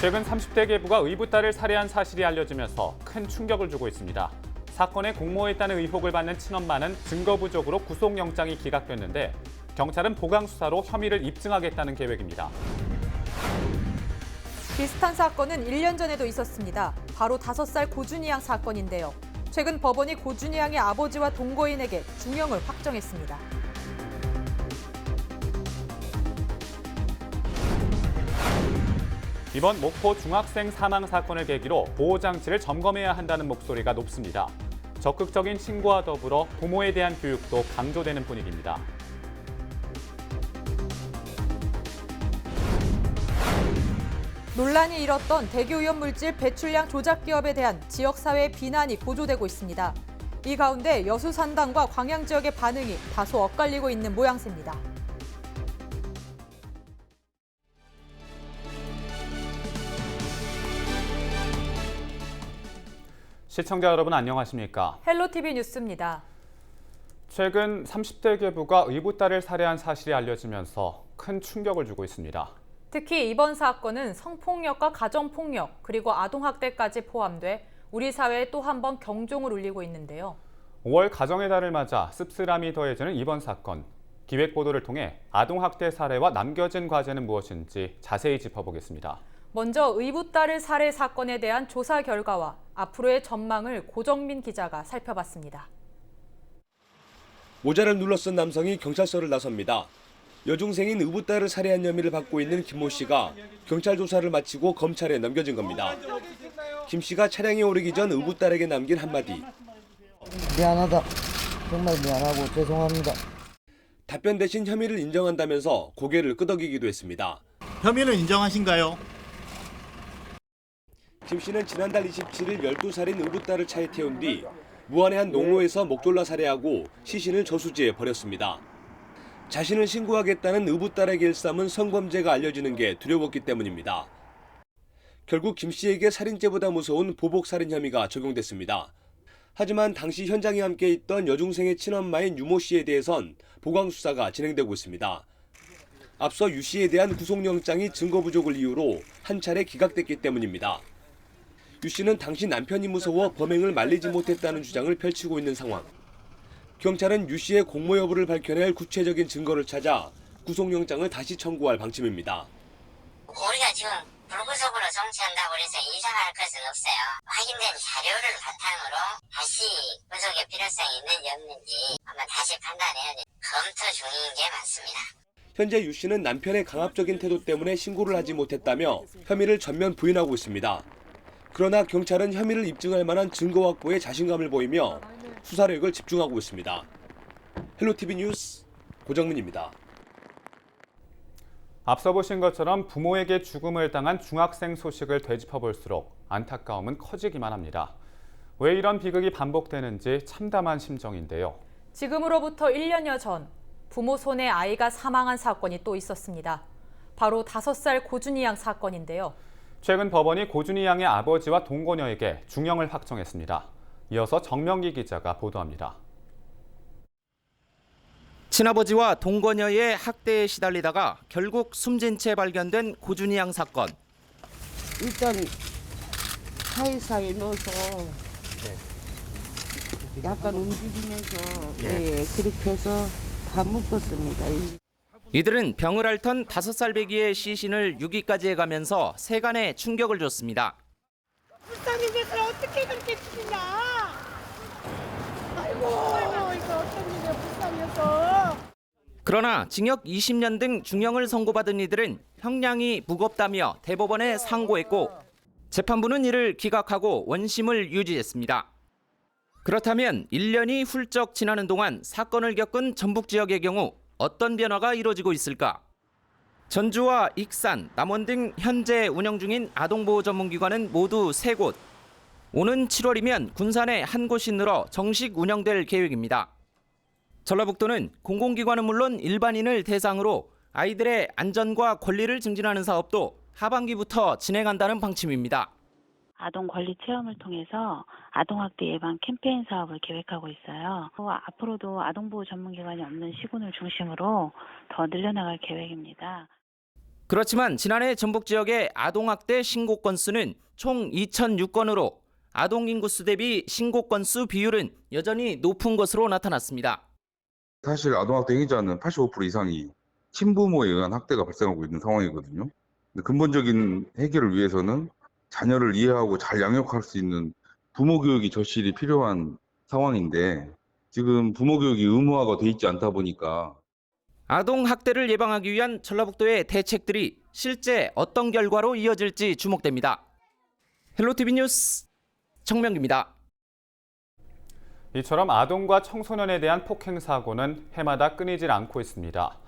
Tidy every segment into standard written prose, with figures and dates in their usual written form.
최근 30대 계부가 의붓딸을 살해한 사실이 알려지면서 큰 충격을 주고 있습니다. 사건에 공모했다는 의혹을 받는 친엄마는 증거 부족으로 구속영장이 기각됐는데 경찰은 보강 수사로 혐의를 입증하겠다는 계획입니다. 비슷한 사건은 1년 전에도 있었습니다. 바로 5살 고준희 양 사건인데요. 최근 법원이 고준희 양의 아버지와 동거인에게 중형을 확정했습니다. 이번 목포 중학생 사망 사건을 계기로 보호장치를 점검해야 한다는 목소리가 높습니다. 적극적인 신고와 더불어 부모에 대한 교육도 강조되는 분위기입니다. 논란이 일었던 대기오염 물질 배출량 조작 기업에 대한 지역사회의 비난이 고조되고 있습니다. 이 가운데 여수산단과 광양 지역의 반응이 다소 엇갈리고 있는 모양새입니다. 시청자 여러분 안녕하십니까? 헬로티비 뉴스입니다. 최근 30대 계부가 의붓딸을 살해한 사실이 알려지면서 큰 충격을 주고 있습니다. 특히 이번 사건은 성폭력과 가정폭력 그리고 아동학대까지 포함돼 우리 사회에 또 한 번 경종을 울리고 있는데요. 5월 가정의 달을 맞아 씁쓸함이 더해지는 이번 사건. 기획보도를 통해 아동학대 사례와 남겨진 과제는 무엇인지 자세히 짚어보겠습니다. 먼저 의붓딸을 살해 사건에 대한 조사 결과와 앞으로의 전망을 고정민 기자가 살펴봤습니다. 모자를 눌러쓴 남성이 경찰서를 나섭니다. 여중생인 의붓딸을 살해한 혐의를 받고 있는 김모 씨가 경찰 조사를 마치고 검찰에 넘겨진 겁니다. 김 씨가 차량에 오르기 전 의붓딸에게 남긴 한마디. 미안하다. 정말 미안하고 죄송합니다. 답변 대신 혐의를 인정한다면서 고개를 끄덕이기도 했습니다. 혐의는 인정하신가요? 김 씨는 지난달 27일 12살인 의붓딸을 차에 태운 뒤 무안의 한 농로에서 목졸라 살해하고 시신을 저수지에 버렸습니다. 자신을 신고하겠다는 의붓딸에게 일삼은 성범죄가 알려지는 게 두려웠기 때문입니다. 결국 김 씨에게 살인죄보다 무서운 보복살인 혐의가 적용됐습니다. 하지만 당시 현장에 함께 있던 여중생의 친엄마인 유모 씨에 대해선 보강 수사가 진행되고 있습니다. 앞서 유 씨에 대한 구속영장이 증거 부족을 이유로 한 차례 기각됐기 때문입니다. 유 씨는 당시 남편이 무서워 범행을 말리지 못했다는 주장을 펼치고 있는 상황. 경찰은 유 씨의 공모 여부를 밝혀낼 구체적인 증거를 찾아 구속영장을 다시 청구할 방침입니다. 우리가 지금 불구속으로 송치한다고 해서 이상할 것은 없어요. 확인된 자료를 바탕으로 다시 구속의 필요성이 있는지 없는지 한번 다시 판단해야 돼. 검토 중인 게 맞습니다. 현재 유 씨는 남편의 강압적인 태도 때문에 신고를 하지 못했다며 혐의를 전면 부인하고 있습니다. 그러나 경찰은 혐의를 입증할 만한 증거 확보에 자신감을 보이며 수사력을 집중하고 있습니다. 헬로티비 뉴스 고정민입니다. 앞서 보신 것처럼 부모에게 죽음을 당한 중학생 소식을 되짚어볼수록 안타까움은 커지기만 합니다. 왜 이런 비극이 반복되는지 참담한 심정인데요. 지금으로부터 1년여 전 부모 손에 아이가 사망한 사건이 또 있었습니다. 바로 5살 고준희 양 사건인데요. 최근 법원이 고준희 양의 아버지와 동거녀에게 중형을 확정했습니다. 이어서 정명기 기자가 보도합니다. 친아버지와 동거녀의 학대에 시달리다가 결국 숨진 채 발견된 고준희 양 사건. 일단 사이사이 넣어서 약간 움직이면서 그렇게 해서 다 묶었습니다. 이들은 병을 앓던 5살 배기의 시신을 유기까지 해가면서 세간에 충격을 줬습니다. 불쌍한 것을 어떻게 그렇게 죽이냐. 아이고 이거 어떤 일이야 불쌍해서. 그러나 징역 20년 등 중형을 선고받은 이들은 형량이 무겁다며 대법원에 상고했고 재판부는 이를 기각하고 원심을 유지했습니다. 그렇다면 1년이 훌쩍 지나는 동안 사건을 겪은 전북 지역의 경우 어떤 변화가 이루어지고 있을까? 전주와 익산, 남원 등 현재 운영 중인 아동보호 전문기관은 모두 3곳. 오는 7월이면 군산에 한 곳이 늘어 정식 운영될 계획입니다. 전라북도는 공공기관은 물론 일반인을 대상으로 아이들의 안전과 권리를 증진하는 사업도 하반기부터 진행한다는 방침입니다. 아동 권리 체험을 통해서 아동학대 예방 캠페인 사업을 계획하고 있어요. 앞으로도 아동보호 전문기관이 없는 시군을 중심으로 더 늘려나갈 계획입니다. 그렇지만 지난해 전북 지역의 아동학대 신고 건수는 총 2,006건으로 아동 인구수 대비 신고 건수 비율은 여전히 높은 것으로 나타났습니다. 사실 아동학대 행위자는 85% 이상이 친부모에 의한 학대가 발생하고 있는 상황이거든요. 근데 근본적인 해결을 위해서는 자녀를 이해하고 잘 양육할 수 있는 부모 교육이 절실히 필요한 상황인데 지금 부모 교육이 의무화가 돼 있지 않다 보니까 아동 학대를 예방하기 위한 전라북도의 대책들이 실제 어떤 결과로 이어질지 주목됩니다. 헬로티비 뉴스 정명기입니다. 이처럼 아동과 청소년에 대한 폭행 사고는 해마다 끊이질 않고 있습니다.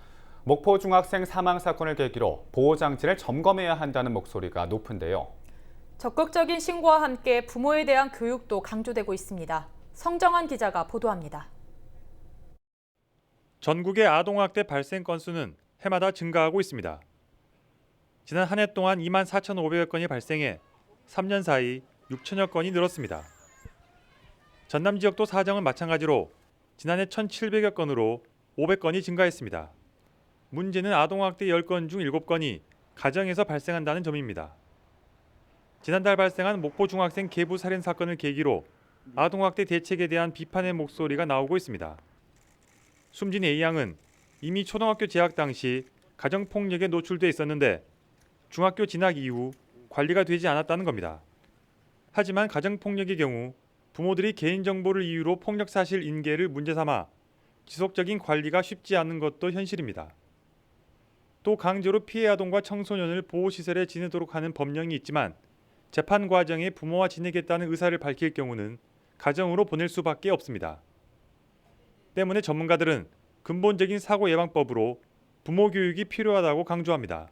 목포 중학생 사망 사건을 계기로 보호 장치를 점검해야 한다는 목소리가 높은데요. 적극적인 신고와 함께 부모에 대한 교육도 강조되고 있습니다. 성정환 기자가 보도합니다. 전국의 아동학대 발생 건수는 해마다 증가하고 있습니다. 지난 한 해 동안 24,500여 건이 발생해 3년 사이 6천여 건이 늘었습니다. 전남 지역도 사정은 마찬가지로 지난해 1,700여 건으로 500건이 증가했습니다. 문제는 아동학대 10건 중 7건이 가정에서 발생한다는 점입니다. 지난달 발생한 목포 중학생 계부 살인 사건을 계기로 아동학대 대책에 대한 비판의 목소리가 나오고 있습니다. 숨진 A양은 이미 초등학교 재학 당시 가정폭력에 노출돼 있었는데 중학교 진학 이후 관리가 되지 않았다는 겁니다. 하지만 가정폭력의 경우 부모들이 개인정보를 이유로 폭력 사실 인계를 문제 삼아 지속적인 관리가 쉽지 않은 것도 현실입니다. 또 강제로 피해 아동과 청소년을 보호시설에 지내도록 하는 법령이 있지만 재판 과정에 부모와 지내겠다는 의사를 밝힐 경우는 가정으로 보낼 수밖에 없습니다. 때문에 전문가들은 근본적인 사고 예방법으로 부모 교육이 필요하다고 강조합니다.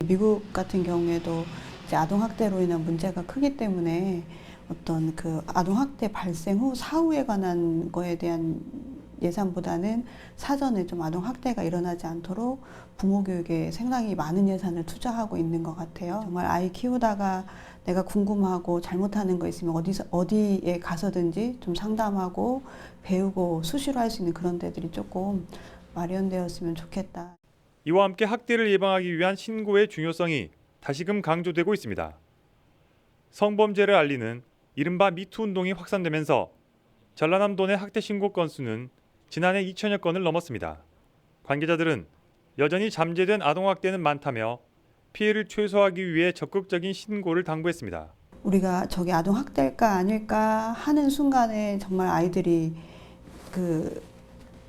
미국 같은 경우에도 이제 아동학대로 인한 문제가 크기 때문에 어떤 그 아동학대 발생 후 사후에 관한 거에 대한 예산보다는 사전에 좀 아동학대가 일어나지 않도록 부모 교육에 상당히 많은 예산을 투자하고 있는 것 같아요. 정말 아이 키우다가 내가 궁금하고 잘못하는 거 있으면 어디에 가서든지 좀 상담하고 배우고 수시로 할 수 있는 그런 데들이 조금 마련되었으면 좋겠다. 이와 함께 학대를 예방하기 위한 신고의 중요성이 다시금 강조되고 있습니다. 성범죄를 알리는 이른바 미투 운동이 확산되면서 전라남도 내 학대 신고 건수는 지난해 2천여 건을 넘었습니다. 관계자들은 여전히 잠재된 아동학대는 많다며 피해를 최소화하기 위해 적극적인 신고를 당부했습니다. 우리가 저게 아동학대일까 아닐까 하는 순간에 정말 아이들이 그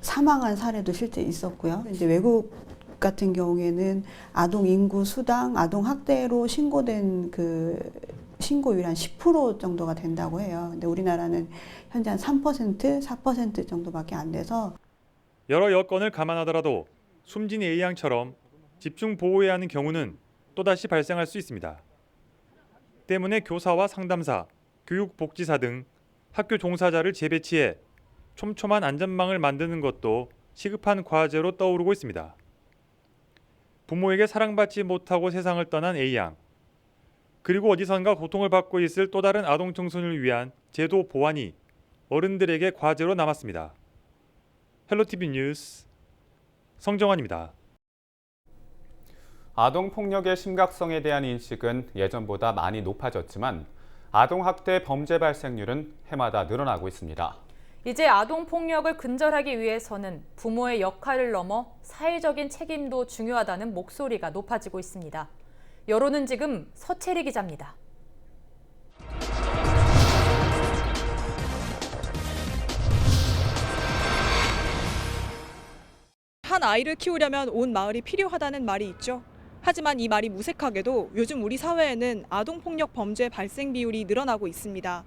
사망한 사례도 실제 있었고요. 이제 외국 같은 경우에는 아동 인구 수당, 아동학대로 신고된 그 신고율 한 10% 정도가 된다고 해요. 근데 우리나라는 현재 한 3%, 4% 정도밖에 안 돼서 여러 여건을 감안하더라도 숨진 A양처럼 집중 보호해야 하는 경우는 또다시 발생할 수 있습니다. 때문에 교사와 상담사, 교육복지사 등 학교 종사자를 재배치해 촘촘한 안전망을 만드는 것도 시급한 과제로 떠오르고 있습니다. 부모에게 사랑받지 못하고 세상을 떠난 A양. 그리고 어디선가 고통을 받고 있을 또 다른 아동 청소년을 위한 제도 보완이 어른들에게 과제로 남았습니다. 헬로티비 뉴스 성정환입니다. 아동폭력의 심각성에 대한 인식은 예전보다 많이 높아졌지만 아동학대 범죄 발생률은 해마다 늘어나고 있습니다. 이제 아동폭력을 근절하기 위해서는 부모의 역할을 넘어 사회적인 책임도 중요하다는 목소리가 높아지고 있습니다. 여론은 지금 서채리 기자입니다. 한 아이를 키우려면 온 마을이 필요하다는 말이 있죠. 하지만 이 말이 무색하게도 요즘 우리 사회에는 아동폭력 범죄 발생 비율이 늘어나고 있습니다.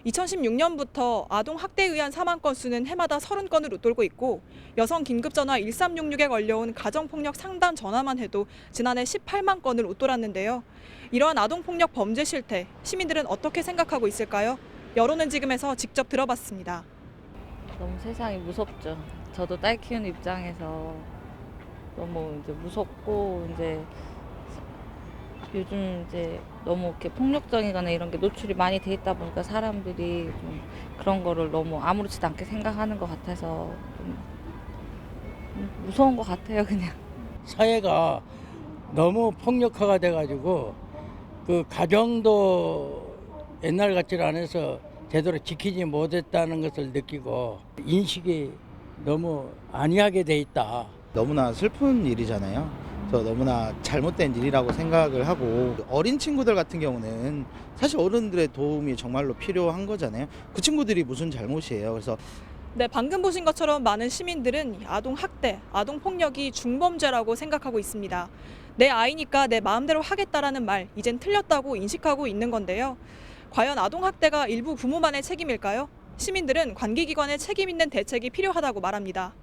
2016년부터 아동학대에 의한 사망 건수는 해마다 30건을 웃돌고 있고 여성 긴급전화 1366에 걸려온 가정폭력 상담 전화만 해도 지난해 18만 건을 웃돌았는데요. 이러한 아동폭력 범죄 실태, 시민들은 어떻게 생각하고 있을까요? 여론은 지금에서 직접 들어봤습니다. 너무 세상이 무섭죠. 저도 딸 키우는 입장에서 너무 이제 무섭고 이제 요즘 이제 너무 이렇게 폭력적이거나 이런 게 노출이 많이 돼 있다 보니까 사람들이 좀 그런 거를 너무 아무렇지도 않게 생각하는 것 같아서 좀 무서운 것 같아요, 그냥. 사회가 너무 폭력화가 돼가지고 그 가정도 옛날 같지 않아서 제대로 지키지 못했다는 것을 느끼고 인식이 너무 안이하게 돼 있다. 너무나 슬픈 일이잖아요. 그래서 너무나 잘못된 일이라고 생각을 하고 어린 친구들 같은 경우는 사실 어른들의 도움이 정말로 필요한 거잖아요. 그 친구들이 무슨 잘못이에요. 그래서 네, 방금 보신 것처럼 많은 시민들은 아동 학대, 아동 폭력이 중범죄라고 생각하고 있습니다. 내 아이니까 내 마음대로 하겠다라는 말, 이젠 틀렸다고 인식하고 있는 건데요. 과연 아동 학대가 일부 부모만의 책임일까요? 시민들은 관계기관의 책임 있는 대책이 필요하다고 말합니다.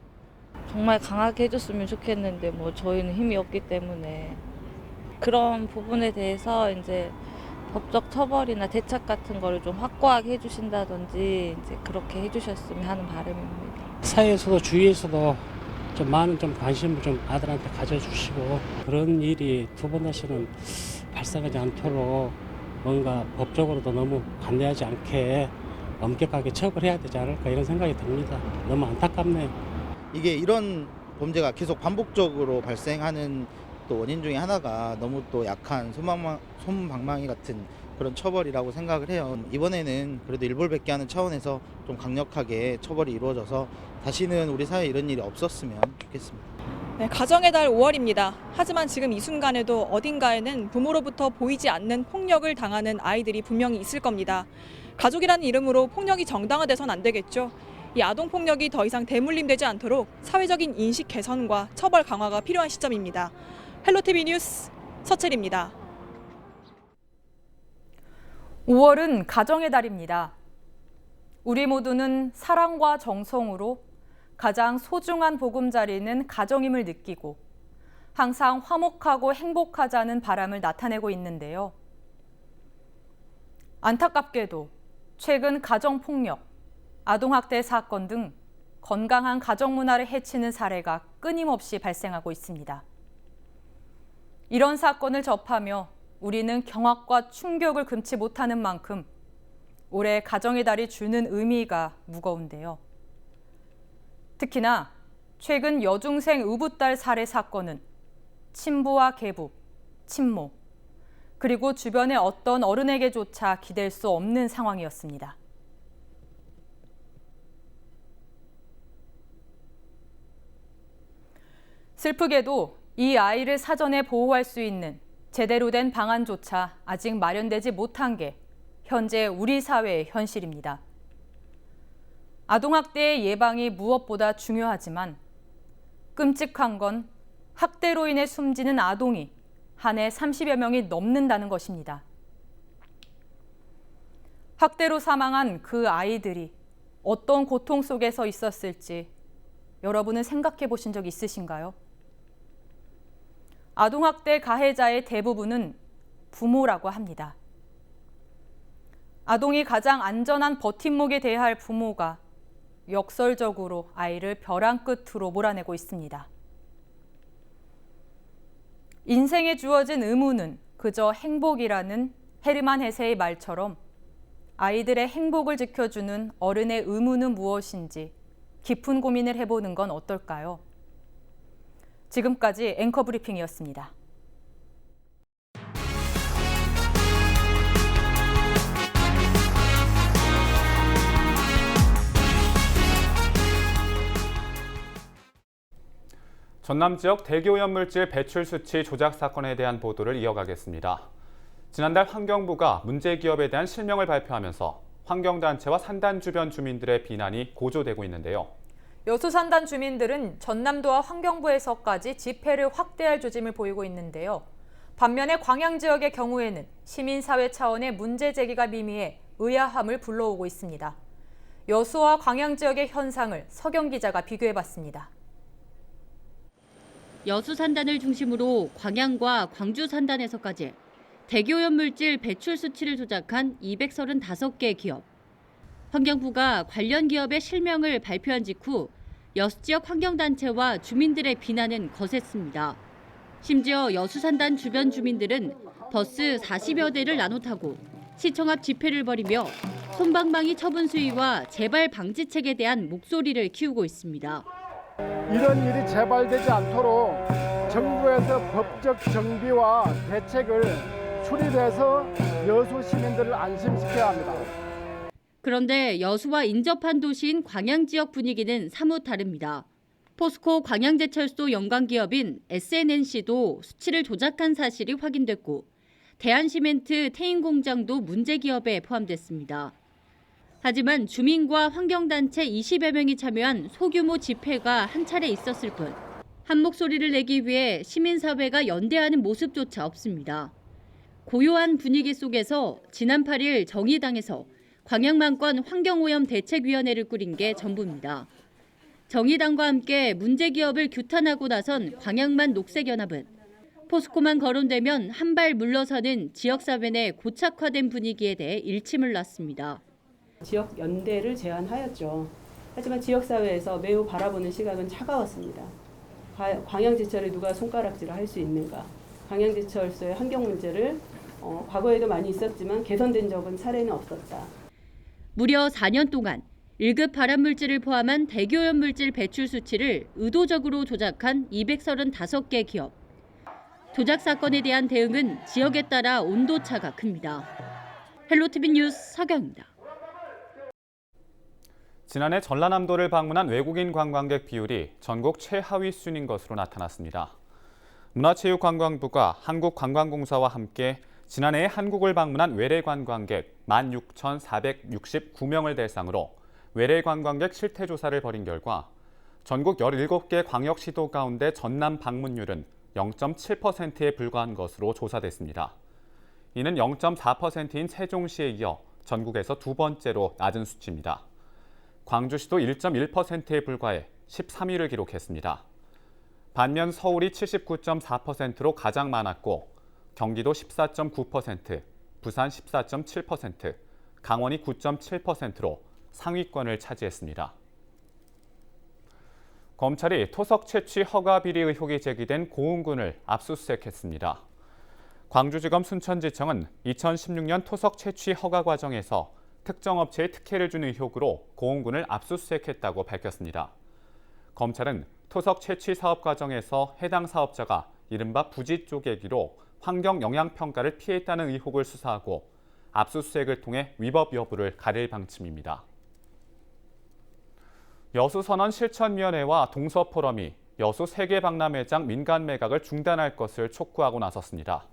정말 강하게 해줬으면 좋겠는데 뭐 저희는 힘이 없기 때문에 그런 부분에 대해서 이제 법적 처벌이나 대책 같은 거를 좀 확고하게 해주신다든지 이제 그렇게 해주셨으면 하는 바람입니다. 사회에서도 주위에서도 좀 많은 좀 관심을 좀 아들한테 가져주시고 그런 일이 두 번 다시는 발생하지 않도록 뭔가 법적으로도 너무 관대하지 않게 엄격하게 처벌해야 되지 않을까 이런 생각이 듭니다. 너무 안타깝네요. 이게 이런 범죄가 계속 반복적으로 발생하는 또 원인 중에 하나가 너무 또 약한 솜방망이 같은 그런 처벌이라고 생각을 해요. 이번에는 그래도 일벌백계하는 차원에서 좀 강력하게 처벌이 이루어져서 다시는 우리 사회에 이런 일이 없었으면 좋겠습니다. 네, 가정의 달 5월입니다. 하지만 지금 이 순간에도 어딘가에는 부모로부터 보이지 않는 폭력을 당하는 아이들이 분명히 있을 겁니다. 가족이라는 이름으로 폭력이 정당화돼선 안 되겠죠. 이 아동 폭력이 더 이상 대물림되지 않도록 사회적인 인식 개선과 처벌 강화가 필요한 시점입니다. 헬로티비 뉴스 서채리입니다. 5월은 가정의 달입니다. 우리 모두는 사랑과 정성으로 가장 소중한 보금자리는 가정임을 느끼고 항상 화목하고 행복하자는 바람을 나타내고 있는데요. 안타깝게도 최근 가정폭력, 아동학대 사건 등 건강한 가정 문화를 해치는 사례가 끊임없이 발생하고 있습니다. 이런 사건을 접하며 우리는 경악과 충격을 금치 못하는 만큼 올해 가정의 달이 주는 의미가 무거운데요. 특히나 최근 여중생 의붓딸 살해 사건은 친부와 계부, 친모, 그리고 주변의 어떤 어른에게조차 기댈 수 없는 상황이었습니다. 슬프게도 이 아이를 사전에 보호할 수 있는 제대로 된 방안조차 아직 마련되지 못한 게 현재 우리 사회의 현실입니다. 아동학대의 예방이 무엇보다 중요하지만 끔찍한 건 학대로 인해 숨지는 아동이 한 해 30여 명이 넘는다는 것입니다. 학대로 사망한 그 아이들이 어떤 고통 속에서 있었을지 여러분은 생각해 보신 적 있으신가요? 아동학대 가해자의 대부분은 부모라고 합니다. 아동이 가장 안전한 버팀목에 대해야 할 부모가 역설적으로 아이를 벼랑 끝으로 몰아내고 있습니다. 인생에 주어진 의무는 그저 행복이라는 헤르만 헤세의 말처럼 아이들의 행복을 지켜주는 어른의 의무는 무엇인지 깊은 고민을 해보는 건 어떨까요? 지금까지 앵커 브리핑이었습니다. 전남 지역 대기오염물질 배출 수치 조작 사건에 대한 보도를 이어가겠습니다. 지난달 환경부가 문제기업에 대한 실명을 발표하면서 환경단체와 산단 주변 주민들의 비난이 고조되고 있는데요. 여수 산단 주민들은 전남도와 환경부에서까지 집회를 확대할 조짐을 보이고 있는데요. 반면에 광양 지역의 경우에는 시민사회 차원의 문제 제기가 미미해 의아함을 불러오고 있습니다. 여수와 광양 지역의 현상을 서경 기자가 비교해봤습니다. 여수 산단을 중심으로 광양과 광주 산단에서까지 대기오염물질 배출 수치를 조작한 235개 기업. 환경부가 관련 기업의 실명을 발표한 직후 여수 지역 환경단체와 주민들의 비난은 거셌습니다. 심지어 여수 산단 주변 주민들은 버스 40여 대를 나눠 타고 시청 앞 집회를 벌이며 솜방망이 처분 수위와 재발 방지책에 대한 목소리를 키우고 있습니다. 이런 일이 재발되지 않도록 정부에서 법적 정비와 대책을 수립해서 여수 시민들을 안심시켜야 합니다. 그런데 여수와 인접한 도시인 광양 지역 분위기는 사뭇 다릅니다. 포스코 광양제철소 연관기업인 SNNC도 수치를 조작한 사실이 확인됐고 대한시멘트 태인공장도 문제기업에 포함됐습니다. 하지만 주민과 환경단체 20여 명이 참여한 소규모 집회가 한 차례 있었을 뿐 한 목소리를 내기 위해 시민사회가 연대하는 모습조차 없습니다. 고요한 분위기 속에서 지난 8일 정의당에서 광양만권 환경오염 대책위원회를 꾸린 게 전부입니다. 정의당과 함께 문제기업을 규탄하고 나선 광양만 녹색연합은 포스코만 거론되면 한 발 물러서는 지역사회 내 고착화된 분위기에 대해 일침을 놨습니다. 지역 연대를 제안하였죠. 하지만 지역사회에서 매우 바라보는 시각은 차가웠습니다. 광양제철에 누가 손가락질을 할 수 있는가. 광양제철소의 환경 문제를 과거에도 많이 있었지만 개선된 적은 사례는 없었다. 무려 4년 동안 1급 발암물질을 포함한 대기오염물질 배출 수치를 의도적으로 조작한 235개 기업. 조작 사건에 대한 대응은 지역에 따라 온도차가 큽니다. 헬로티비 뉴스 서경입니다. 지난해 전라남도를 방문한 외국인 관광객 비율이 전국 최하위 순인 것으로 나타났습니다. 문화체육관광부가 한국관광공사와 함께 지난해 한국을 방문한 외래 관광객 16,469명을 대상으로 외래 관광객 실태 조사를 벌인 결과 전국 17개 광역시도 가운데 전남 방문율은 0.7%에 불과한 것으로 조사됐습니다. 이는 0.4%인 세종시에 이어 전국에서 두 번째로 낮은 수치입니다. 광주시도 1.1%에 불과해 13위를 기록했습니다. 반면 서울이 79.4%로 가장 많았고 경기도 14.9%, 부산 14.7%, 강원이 9.7%로 상위권을 차지했습니다. 검찰이 토속 채취 허가 비리 의혹이 제기된 고흥군을 압수수색했습니다. 광주지검 순천지청은 2016년 토속 채취 허가 과정에서 특정 업체에 특혜를 준 의혹으로 고흥군을 압수수색했다고 밝혔습니다. 검찰은 토속 채취 사업 과정에서 해당 사업자가 이른바 부지 쪼개기로 환경 영향 평가를 피했다는 의혹을 수사하고 압수수색을 통해 위법 여부를 가릴 방침입니다. 여수선언 실천위원회와 동서포럼이 여수 세계박람회장 민간 매각을 중단할 것을 촉구하고 나섰습니다.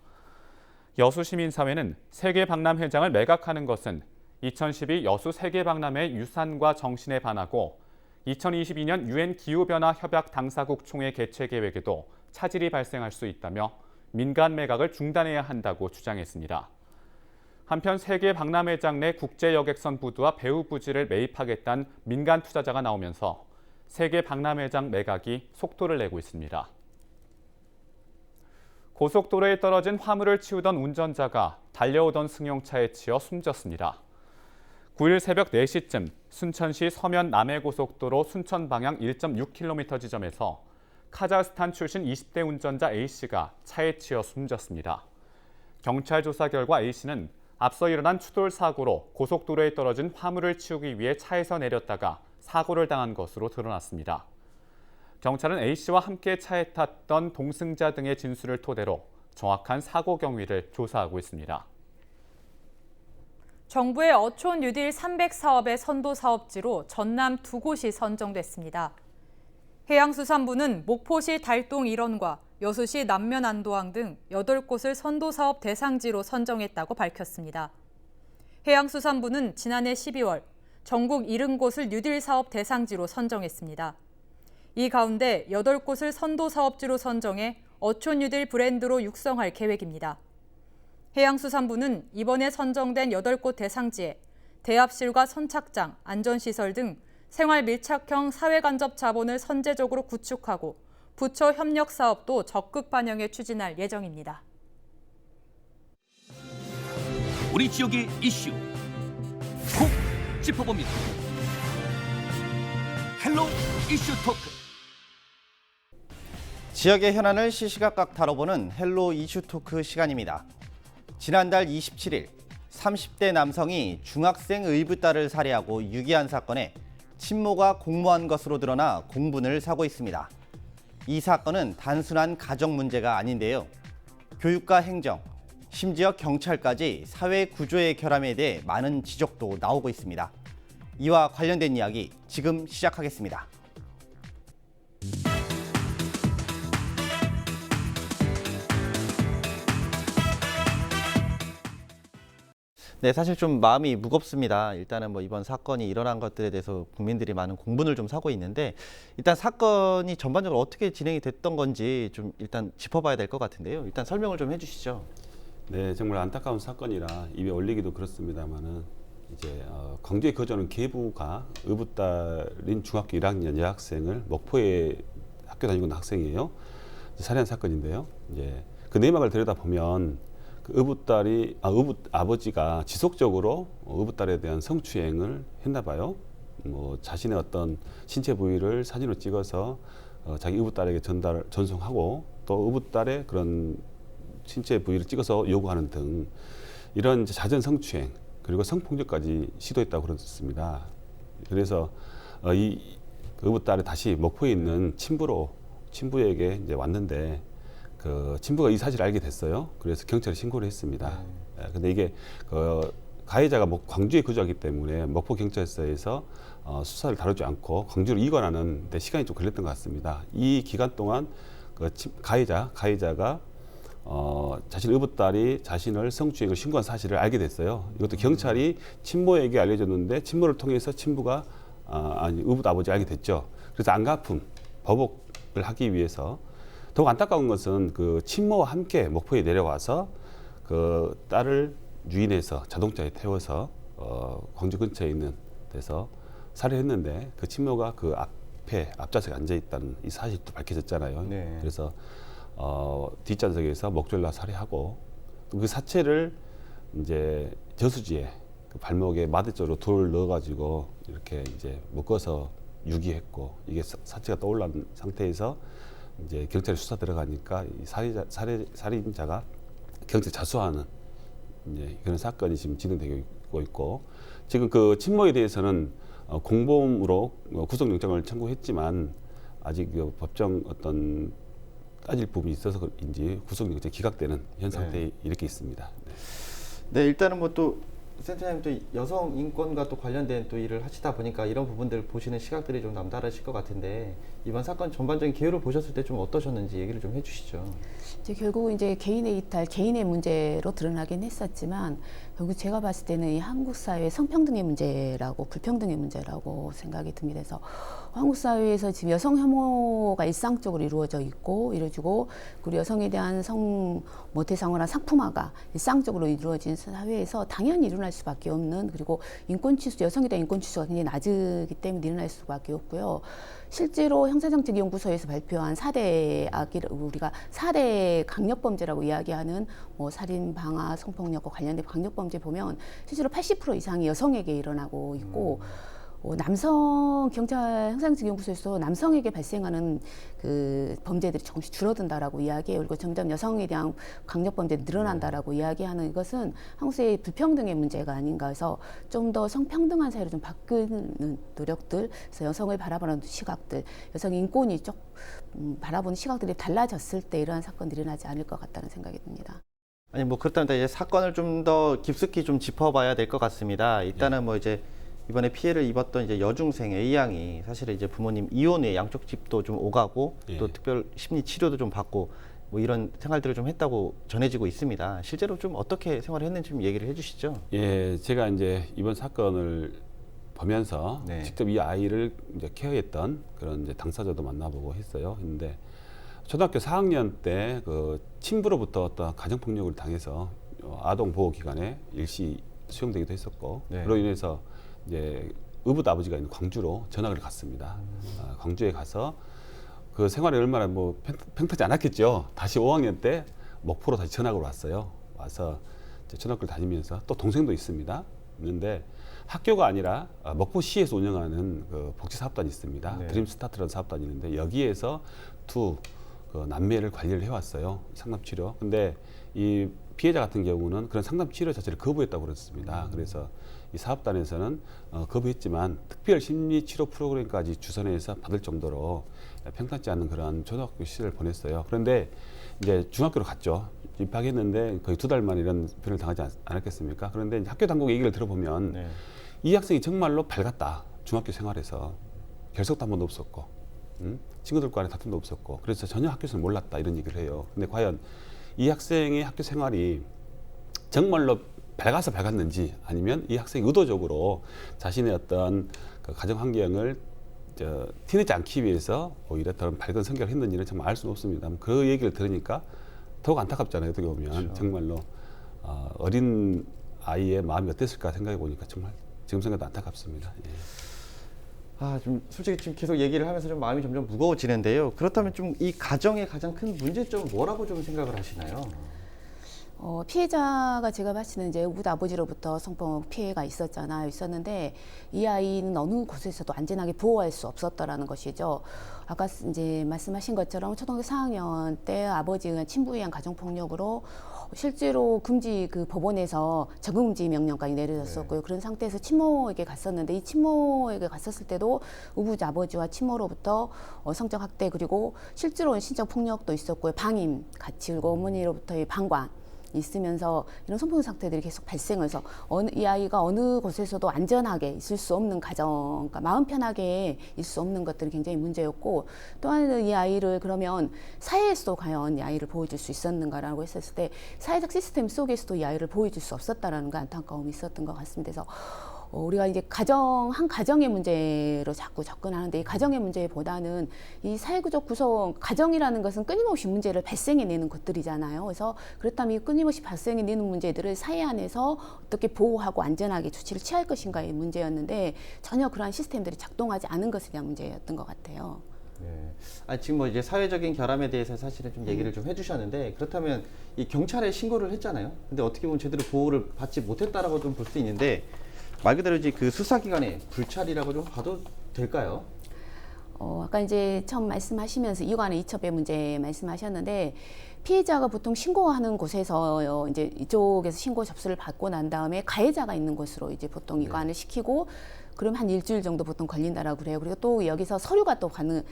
여수시민사회는 세계박람회장을 매각하는 것은 2012 여수 세계박람회 유산과 정신에 반하고 2022년 유엔 기후변화 협약 당사국 총회 개최 계획에도 차질이 발생할 수 있다며 민간 매각을 중단해야 한다고 주장했습니다. 한편 세계박람회장 내 국제여객선 부두와 배후 부지를 매입하겠다는 민간 투자자가 나오면서 세계박람회장 매각이 속도를 내고 있습니다. 고속도로에 떨어진 화물을 치우던 운전자가 달려오던 승용차에 치여 숨졌습니다. 9일 새벽 4시쯤 순천시 서면 남해고속도로 순천 방향 1.6km 지점에서 카자흐스탄 출신 20대 운전자 A씨가 차에 치여 숨졌습니다. 경찰 조사 결과 A씨는 앞서 일어난 추돌 사고로 고속도로에 떨어진 화물을 치우기 위해 차에서 내렸다가 사고를 당한 것으로 드러났습니다. 경찰은 A씨와 함께 차에 탔던 동승자 등의 진술을 토대로 정확한 사고 경위를 조사하고 있습니다. 정부의 어촌 뉴딜 300 사업의 선도 사업지로 전남 두 곳이 선정됐습니다. 해양수산부는 목포시 달동 일원과 여수시 남면 안도항 등 8곳을 선도 사업 대상지로 선정했다고 밝혔습니다. 해양수산부는 지난해 12월 전국 70곳을 뉴딜 사업 대상지로 선정했습니다. 이 가운데 8곳을 선도 사업지로 선정해 어촌 뉴딜 브랜드로 육성할 계획입니다. 해양수산부는 이번에 선정된 8곳 대상지에 대합실과 선착장, 안전시설 등 생활 밀착형 사회간접 자본을 선제적으로 구축하고 부처 협력 사업도 적극 반영해 추진할 예정입니다. 우리 지역의 이슈 콕 짚어봅니다. 헬로 이슈 토크. 지역의 현안을 시시각각 다뤄보는 헬로 이슈 토크 시간입니다. 지난달 27일 30대 남성이 중학생 의붓딸을 살해하고 유기한 사건에 친모가 공모한 것으로 드러나 공분을 사고 있습니다. 이 사건은 단순한 가정 문제가 아닌데요. 교육과 행정, 심지어 경찰까지 사회 구조의 결함에 대해 많은 지적도 나오고 있습니다. 이와 관련된 이야기 지금 시작하겠습니다. 네, 사실 좀 마음이 무겁습니다. 일단은 뭐 이번 사건이 일어난 것들에 대해서 국민들이 많은 공분을 좀 사고 있는데, 일단 사건이 전반적으로 어떻게 진행이 됐던 건지 좀 일단 짚어봐야 될 것 같은데요. 일단 설명을 좀 해주시죠. 네, 정말 안타까운 사건이라 입에 올리기도 그렇습니다만은 이제 광주에 거주하는 계부가 의붓딸인 중학교 1학년 여학생을 목포에 학교 다니고 있는 학생이에요. 살해한 사건인데요. 이제 그 내막을 들여다 보면 그 의붓딸이 의붓 아버지가 지속적으로 의붓딸에 대한 성추행을 했나 봐요. 뭐 자신의 어떤 신체 부위를 사진으로 찍어서 자기 의붓딸에게 전송하고 또 의붓딸의 그런 신체 부위를 찍어서 요구하는 등 이런 이제 잦은 성추행 그리고 성폭력까지 시도했다고 그랬습니다. 그래서 이 의붓딸이 다시 목포에 있는 친부에게 이제 왔는데 그 친부가 이 사실을 알게 됐어요. 그래서 경찰에 신고를 했습니다. 근데 이게 가해자가 광주에 거주하기 때문에 목포 경찰서에서 수사를 다루지 않고 광주로 이관하는 데 시간이 좀 걸렸던 것 같습니다. 이 기간 동안 그 가해자가 자신 의붓딸이 자신을 성추행을 신고한 사실을 알게 됐어요. 이것도 경찰이 친모에게 알려줬는데 친모를 통해서 친부가 의붓 아버지 알게 됐죠. 그래서 안갚음 보복을 하기 위해서 더욱 안타까운 것은 그 친모와 함께 목포에 내려와서 그 딸을 유인해서 자동차에 태워서 광주 근처에 있는 데서 살해했는데 그 친모가 그 앞좌석에 앉아 있다는 이 사실도 밝혀졌잖아요. 네. 그래서 뒷좌석에서 목졸라 살해하고 그 사체를 이제 저수지에 그 발목에 마대쪽으로 돌을 넣어가지고 이렇게 이제 묶어서 유기했고 이게 사체가 떠올랐는 상태에서 이제 경찰에 수사 들어가니까 이 살인자가 경찰 자수하는 이제 그런 사건이 지금 진행되고 있고 지금 그 친모에 대해서는 공범으로 구속영장을 청구했지만 아직 그 법정 어떤 따질 부분이 있어서인지 구속영장이 기각되는 현 상태에 이렇게 있습니다. 네, 일단은 뭐 또 센터장님 또 여성 인권과 또 관련된 또 일을 하시다 보니까 이런 부분들 보시는 시각들이 좀 남다르실 것 같은데 이번 사건 전반적인 개요를 보셨을 때 좀 어떠셨는지 얘기를 좀 해주시죠. 결국은 이제 개인의 이탈, 개인의 문제로 드러나긴 했었지만 결국 제가 봤을 때는 이 한국 사회의 성평등의 문제라고 불평등의 문제라고 생각이 듭니다. 그래서 한국 사회에서 지금 여성 혐오가 일상적으로 이루어지고 그리고 여성에 대한 모태상어나 상품화가 일상적으로 이루어진 사회에서 당연히 일어날 수밖에 없는 그리고 여성에 대한 인권 치수가 굉장히 낮기 때문에 일어날 수밖에 없고요. 실제로 형사정책연구소에서 발표한 4대 악을 우리가 4대 강력범죄라고 이야기하는 뭐 살인, 방화, 성폭력과 관련된 강력범죄 보면 실제로 80% 이상이 여성에게 일어나고 있고 경찰 형사정책연구소에서 남성에게 발생하는 그 범죄들이 조금씩 줄어든다라고 이야기해요. 그리고 점점 여성에 대한 강력범죄가 늘어난다라고 이야기하는 이것은 한국 사회의 불평등의 문제가 아닌가 해서 좀 더 성평등한 사회로 좀 바꾸는 노력들, 그래서 여성을 바라보는 시각들, 여성 인권이 바라보는 시각들이 달라졌을 때 이러한 사건들이 일어나지 않을 것 같다는 생각이 듭니다. 아니 뭐 그렇다면 이제 사건을 좀 더 깊숙이 좀 짚어봐야 될 것 같습니다. 일단은 뭐 이제 이번에 피해를 입었던 이제 여중생 A양이 사실은 이제 부모님 이혼 후에 양쪽 집도 좀 오가고 또 특별 심리 치료도 좀 받고 뭐 이런 생활들을 좀 했다고 전해지고 있습니다. 실제로 좀 어떻게 생활을 했는지 좀 얘기를 해주시죠. 예, 제가 이제 이번 사건을 보면서 직접 이 아이를 이제 케어했던 그런 이제 당사자도 만나보고 했어요. 했는데 초등학교 4학년 때 그 친부로부터 어떤 가정폭력을 당해서 아동보호기관에 일시 수용되기도 했었고 그로 인해서 이제 의붓 아버지가 있는 광주로 전학을 갔습니다. 광주에 가서 그 생활이 얼마나 뭐 평탄하지 않았겠죠. 다시 5학년 때 목포로 다시 전학을 왔어요. 와서 이제 전학을 다니면서 또 동생도 있습니다. 있는데 학교가 아니라 목포시에서 운영하는 그 복지사업단이 있습니다. 드림스타트라는 사업단이 있는데 여기에서 두 그 남매를 관리를 해왔어요. 상담치료. 근데 이 피해자 같은 경우는 그런 상담 치료 자체를 거부했다고 그랬습니다. 그래서 이 사업단에서는 거부했지만 특별 심리 치료 프로그램까지 주선해서 받을 정도로 평탄치 않은 그런 초등학교 시절을 보냈어요. 그런데 이제 중학교로 갔죠. 입학했는데 거의 2달 만에 이런 변을 당하지 않았겠습니까? 그런데 이제 학교 당국 얘기를 들어보면 이 학생이 정말로 밝았다. 중학교 생활에서 결석도 한 번도 없었고, 친구들 간에 다툼도 없었고, 그래서 전혀 학교에서 몰랐다 이런 얘기를 해요. 근데 과연 이 학생의 학교 생활이 정말로 밝아서 밝았는지 아니면 이 학생이 의도적으로 자신의 어떤 그 가정 환경을 티내지 않기 위해서 오히려 더 밝은 성격을 했는지는 정말 알 수는 없습니다. 그 얘기를 들으니까 더욱 안타깝잖아요. 어떻게 보면 그렇죠. 정말로 어린 아이의 마음이 어땠을까 생각해 보니까 정말 지금 생각도 안타깝습니다. 예. 좀 솔직히 지금 계속 얘기를 하면서 좀 마음이 점점 무거워지는데요. 그렇다면 좀 이 가정의 가장 큰 문제점은 뭐라고 좀 생각을 하시나요? 피해자가 제가 봤을 때는 이제 우리 아버지로부터 성폭력 피해가 있었는데 이 아이는 어느 곳에서도 안전하게 보호할 수 없었다라는 것이죠. 아까 이제 말씀하신 것처럼 초등학교 4학년 때 아버지가 친부에 의한 가정폭력으로 실제로 금지 그 법원에서 적응금지 명령까지 내려졌었고요. 그런 상태에서 친모에게 갔었는데 이 친모에게 갔었을 때도 우부자 아버지와 친모로부터 성적 학대 그리고 실제로는 신적 폭력도 있었고요. 방임 같이 그리고 어머니로부터의 방관 있으면서 이런 성폭력 사태들이 계속 발생해서 이 아이가 어느 곳에서도 안전하게 있을 수 없는 가정, 그러니까 마음 편하게 있을 수 없는 것들이 굉장히 문제였고 또 하나는 이 아이를 그러면 사회에서도 과연 이 아이를 보호해줄 수 있었는가라고 했었을 때 사회적 시스템 속에서도 이 아이를 보호해줄 수 없었다라는 그 안타까움이 있었던 것 같습니다. 그래서 우리가 이제 한 가정의 문제로 자꾸 접근하는데 이 가정의 문제보다는 이 사회구조 구성, 가정이라는 것은 끊임없이 문제를 발생해내는 것들이잖아요. 그래서 그렇다면 이 끊임없이 발생해내는 문제들을 사회 안에서 어떻게 보호하고 안전하게 조치를 취할 것인가의 문제였는데 전혀 그러한 시스템들이 작동하지 않은 것에 대한 문제였던 것 같아요. 네. 지금 뭐 이제 사회적인 결함에 대해서 사실은 좀 얘기를 좀 해주셨는데 그렇다면 이 경찰에 신고를 했잖아요. 근데 어떻게 보면 제대로 보호를 받지 못했다라고 좀 볼 수 있는데. 말 그대로 이제 그 수사기관의 불찰이라고 좀 봐도 될까요? 아까 이제 처음 말씀하시면서 이관의 이첩의 문제 말씀하셨는데 피해자가 보통 신고하는 곳에서 이제 이쪽에서 신고 접수를 받고 난 다음에 가해자가 있는 곳으로 이제 보통 이관을 시키고 그럼 한 일주일 정도 보통 걸린다라고 그래요. 그리고 또 여기서 서류가 또 가는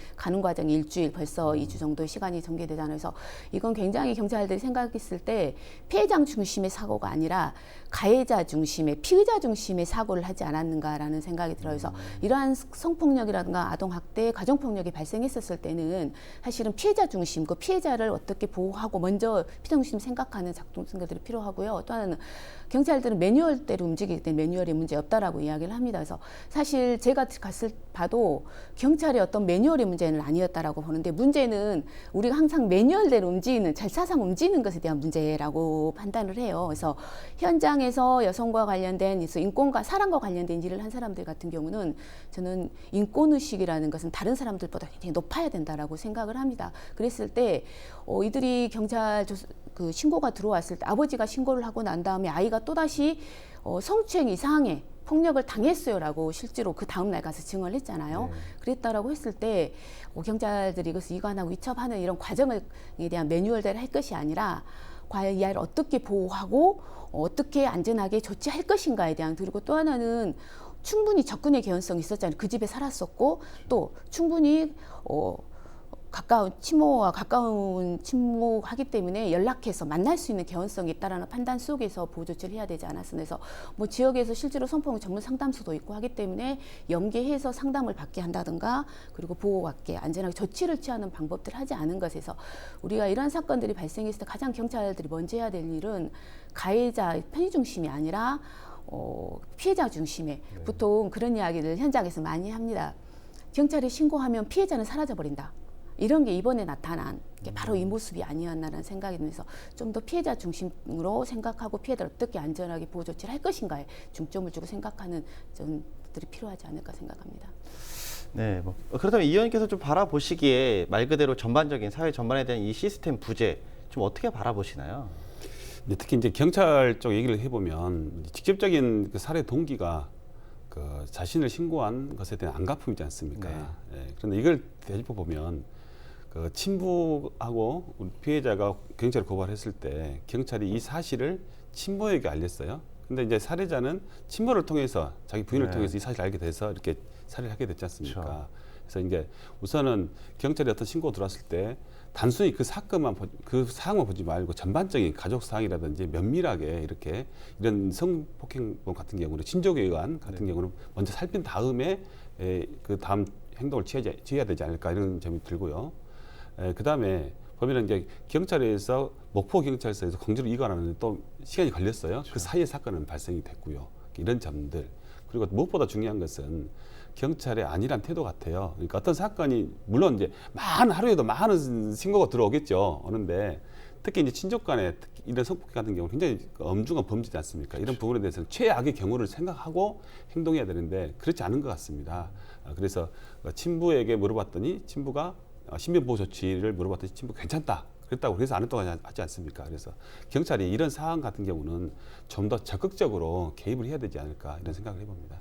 과정이 일주일 벌써 2주 정도의 시간이 전개되잖아요. 그래서 이건 굉장히 경찰들이 생각했을 때 피해자 중심의 사고가 아니라 가해자 중심의 피의자 중심의 사고를 하지 않았는가라는 생각이 들어요. 그래서 이러한 성폭력이라든가 아동학대, 가정폭력이 발생했었을 때는 사실은 피해자 중심, 그 피해자를 어떻게 보호하고 먼저 피해자 중심 생각하는 작동 생각들이 필요하고요. 또 하나는 경찰들은 매뉴얼대로 움직이기 때문에 매뉴얼에 문제 없다라고 이야기를 합니다. 그래서 사실 제가 봐도 경찰의 어떤 매뉴얼의 문제는 아니었다라고 보는데 문제는 우리가 항상 매뉴얼대로 움직이는 절차상 움직이는 것에 대한 문제라고 판단을 해요. 그래서 현장에서 여성과 관련된 인권과 사랑과 관련된 일을 한 사람들 같은 경우는 저는 인권의식이라는 것은 다른 사람들보다 굉장히 높아야 된다라고 생각을 합니다. 그랬을 때 이들이 경찰 그 신고가 들어왔을 때 아버지가 신고를 하고 난 다음에 아이가 또다시 성추행 이상의 폭력을 당했어요라고 실제로 그 다음 날 가서 증언을 했잖아요. 그랬다라고 했을 때 경찰들이 이것을 이관하고 이첩하는 이런 과정에 대한 매뉴얼대로 할 것이 아니라 과연 이 아이를 어떻게 보호하고 어떻게 안전하게 조치할 것인가에 대한 그리고 또 하나는 충분히 접근의 개연성이 있었잖아요. 그 집에 살았었고 또 충분히 가까운 친모하기 때문에 연락해서 만날 수 있는 개연성이 있다라는 판단 속에서 보호 조치를 해야 되지 않았습니까? 그래서 뭐 지역에서 실제로 성폭력 전문 상담소도 있고 하기 때문에 연계해서 상담을 받게 한다든가 그리고 보호받게 안전하게 조치를 취하는 방법들을 하지 않은 것에서 우리가 이러한 사건들이 발생했을 때 가장 경찰들이 먼저 해야 될 일은 가해자 편의 중심이 아니라 피해자 중심의 보통 그런 이야기를 현장에서 많이 합니다. 경찰에 신고하면 피해자는 사라져버린다. 이런 게 이번에 나타난 게 바로 이 모습이 아니었나라는 생각이 들면서 좀 더 피해자 중심으로 생각하고 피해자를 어떻게 안전하게 보호 조치를 할 것인가에 중점을 주고 생각하는 점들이 필요하지 않을까 생각합니다. 네, 뭐 그렇다면 이 의원님께서 좀 바라보시기에 말 그대로 전반적인 사회 전반에 대한 이 시스템 부재 좀 어떻게 바라보시나요? 특히 이제 경찰 쪽 얘기를 해보면 직접적인 그 살해 동기가 그 자신을 신고한 것에 대한 안갚음이지 않습니까? 그런데 이걸 되짚어 보면 그 친부하고 우리 피해자가 경찰에 고발했을 때 경찰이 이 사실을 친부에게 알렸어요. 근데 이제 살해자는 친모를 통해서 자기 부인을 네. 통해서 이 사실을 알게 돼서 이렇게 살해를 하게 됐지 않습니까? 그렇죠. 그래서 이제 우선은 경찰이 어떤 신고가 들어왔을 때 단순히 그 사건만 그 사항만 보지 말고 전반적인 가족 사항이라든지 면밀하게 이렇게 이런 성폭행범 같은 경우는 친족에 의한 같은 경우는 먼저 살핀 다음에 그 다음 행동을 취해야 되지 않을까 이런 점이 들고요. 그 다음에 보면은 이제 경찰에서 목포 경찰서에서 공지를 이관하는데 또 시간이 걸렸어요. 그 사이에 사건은 발생이 됐고요. 이런 점들. 그리고 무엇보다 중요한 것은 경찰의 안일한 태도 같아요. 그러니까 어떤 사건이 물론 이제 하루에도 많은 신고가 들어오겠죠. 오는데 특히 이제 친족 간에 이런 성폭행 같은 경우는 굉장히 엄중한 범죄지 않습니까? 이런 부분에 대해서는 최악의 경우를 생각하고 행동해야 되는데 그렇지 않은 것 같습니다. 그래서 친부에게 물어봤더니 친부가 신변보호 조치를 물어봤더니 친부 괜찮다. 그랬다고 그래서 안 했다고 하지 않습니까? 그래서 경찰이 이런 상황 같은 경우는 좀 더 적극적으로 개입을 해야 되지 않을까 이런 생각을 해봅니다.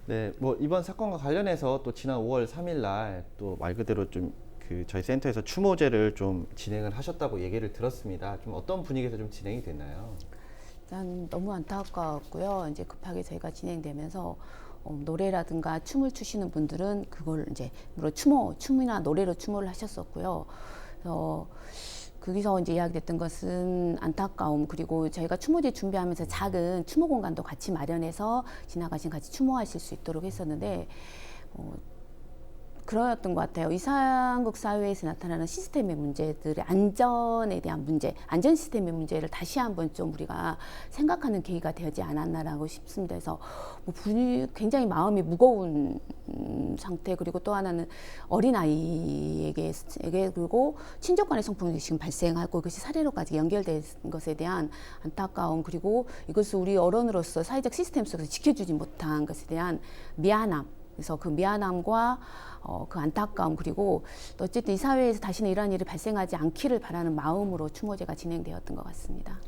네, 뭐 이번 사건과 관련해서 또 지난 5월 3일 날 또 말 그대로 좀 그 저희 센터에서 추모제를 좀 진행을 하셨다고 얘기를 들었습니다. 좀 어떤 분위기에서 좀 진행이 됐나요? 일단 너무 안타까웠고요. 이제 급하게 저희가 진행되면서 노래라든가 춤을 추시는 분들은 그걸 이제 춤이나 노래로 추모를 하셨었고요. 거기서 이제 이야기됐던 것은 안타까움, 그리고 저희가 추모제 준비하면서 작은 추모 공간도 같이 마련해서 지나가신 같이 추모하실 수 있도록 했었는데 그러였던 것 같아요. 이 한국 사회에서 나타나는 시스템의 문제들의 안전에 대한 문제, 안전 시스템의 문제를 다시 한번 좀 우리가 생각하는 계기가 되지 않았나라고 싶습니다. 그래서 굉장히 마음이 무거운 상태, 그리고 또 하나는 어린아이에게 그리고 친족 간의 성폭력이 지금 발생하고 그것이 살해로까지 연결된 것에 대한 안타까움, 그리고 이것을 우리 어른으로서 사회적 시스템 속에서 지켜주지 못한 것에 대한 미안함, 그래서 그 미안함과 그 안타까움, 그리고 어쨌든 이 사회에서 다시는 이러한 일이 발생하지 않기를 바라는 마음으로 추모제가 진행되었던 것 같습니다.